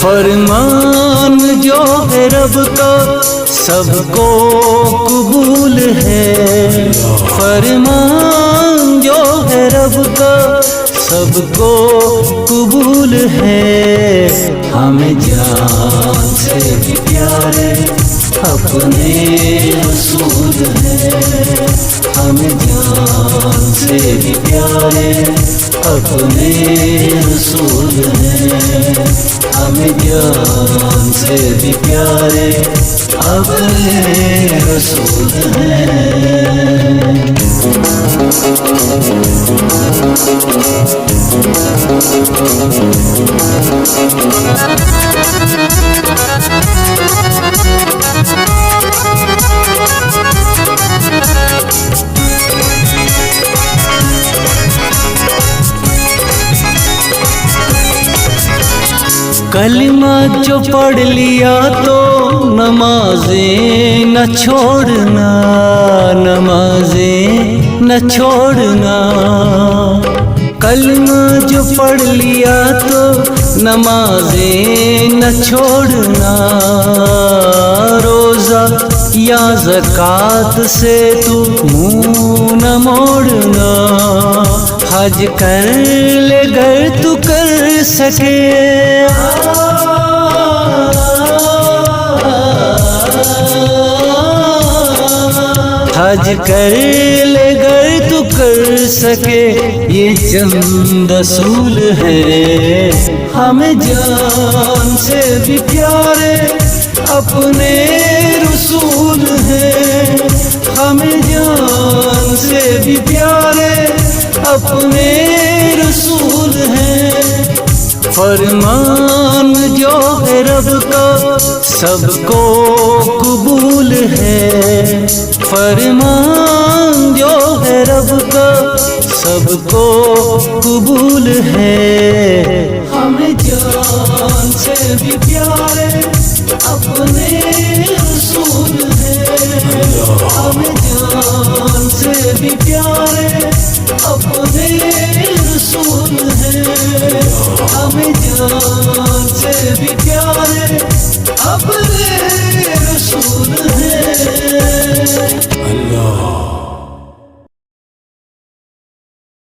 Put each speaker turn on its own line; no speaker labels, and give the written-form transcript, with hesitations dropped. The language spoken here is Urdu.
فرمان جو ہے رب کا سب کو قبول ہے، فرمان جو ہے رب کا سب کو قبول ہے، ہمیں جان سے بھی پیارے اپنے رسول ہیں، ہمیں جان سے بھی پیارے اپنے رسول ہیں، ہمیں جان سے بھی پیارے اپنے رسول ہیں۔ کلمہ جو پڑھ لیا تو نمازیں نہ چھوڑنا، نمازیں نہ چھوڑنا، کلمہ جو پڑھ لیا تو نمازیں نہ چھوڑنا، روزہ یا زکوٰۃ سے تو منہ نہ موڑنا، حج کر لے گر تو کر سکے، حج کر لے گر تو کر سکے، یہ چند اصول ہے، ہمیں جان سے بھی پیارے اپنے رسول ہیں، ہمیں جان سے بھی پیارے اپنے رسول ہیں، فرمان جو ہے رب کا سب کو قبول ہے، فرمان جو ہے رب کا سب کو قبول ہے، ہمیں جان سے بھی پیارے اپنے